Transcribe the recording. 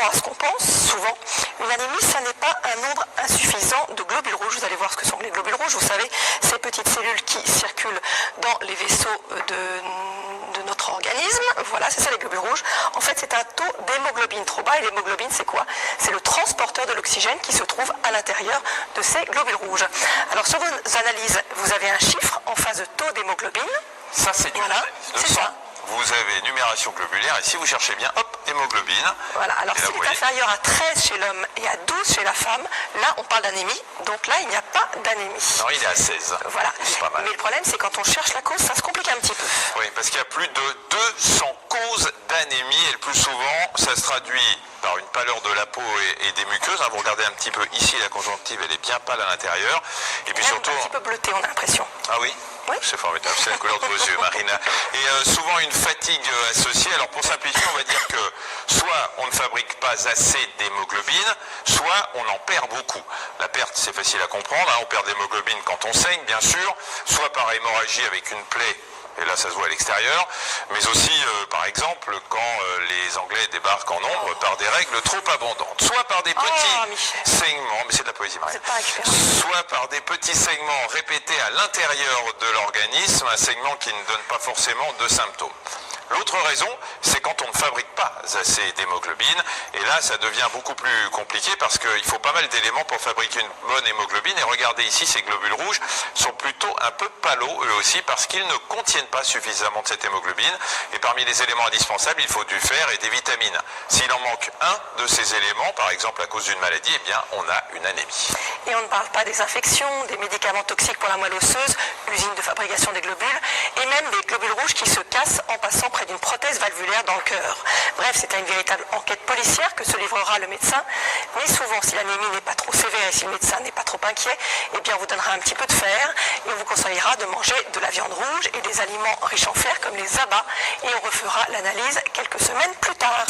contrairement à ce qu'on pense, souvent, une anémie, ça n'est pas un nombre insuffisant de globules rouges. Vous allez voir ce que sont les globules rouges. Vous savez, ces petites cellules qui circulent dans les vaisseaux de notre organisme. Voilà, c'est ça les globules rouges. En fait, c'est un taux d'hémoglobine trop bas. Et l'hémoglobine, c'est quoi? C'est le transporteur de l'oxygène qui se trouve à l'intérieur de ces globules rouges. Alors, sur vos analyses, vous avez un chiffre en phase de taux d'hémoglobine. Ça, c'est une Voilà, analyse de c'est sang. ça. Vous avez numération globulaire et si vous cherchez bien, hop, hémoglobine. Voilà, alors Et là, s'il vous est voyez. inférieur à 13 chez l'homme et à 12 chez la femme, là on parle d'anémie, donc là il n'y a pas d'anémie. Non, il est à 16. Voilà, C'est pas mal. mais le problème c'est quand on cherche la cause, ça se complique un petit peu. Oui, parce qu'il y a plus de 200 causes d'anémie et le plus souvent, ça se traduit par une pâleur de la peau et des muqueuses. Vous regardez un petit peu ici, la conjonctive, elle est bien pâle à l'intérieur. Et puis Même surtout... un petit peu bleuté, on a l'impression. Ah oui? Oui. C'est formidable, c'est la couleur de vos yeux, Marina. Et souvent une fatigue associée. Alors pour simplifier, on va dire que soit on ne fabrique pas assez d'hémoglobine, soit on en perd beaucoup. La perte, c'est facile à comprendre, hein. On perd d'hémoglobine quand on saigne, bien sûr, soit par hémorragie avec une plaie, et là ça se voit à l'extérieur, mais aussi par exemple quand les Anglais débarquent en nombre par des règles trop abondantes, soit par des petits saignements, mais c'est de la poésie, Marina, soit par des petits saignements répétés à l'intérieur de l'organisme, un saignement qui ne donne pas forcément de symptômes. L'autre raison, c'est quand on ne fabrique pas assez d'hémoglobine, et là ça devient beaucoup plus compliqué parce qu'il faut pas mal d'éléments pour fabriquer une bonne hémoglobine, et regardez ici, ces globules rouges sont plutôt un peu pâlos eux aussi parce qu'ils ne contiennent pas suffisamment de cette hémoglobine, et parmi les éléments indispensables, il faut du fer et des vitamines. S'il en manque un de ces éléments, par exemple à cause d'une maladie, eh bien on a une anémie. Et on ne parle pas des infections, des médicaments toxiques pour la moelle osseuse, usine de fabrication des globules, et même des globules rouges qui se cassent en passant près d'une prothèse valvulaire dans le cœur. Bref, c'est à une véritable enquête policière que se livrera le médecin, mais souvent, si l'anémie n'est pas trop sévère et si le médecin n'est pas trop inquiet, eh bien, on vous donnera un petit peu de fer et on vous conseillera de manger de la viande rouge et des aliments riches en fer comme les abats, et on refera l'analyse quelques semaines plus tard.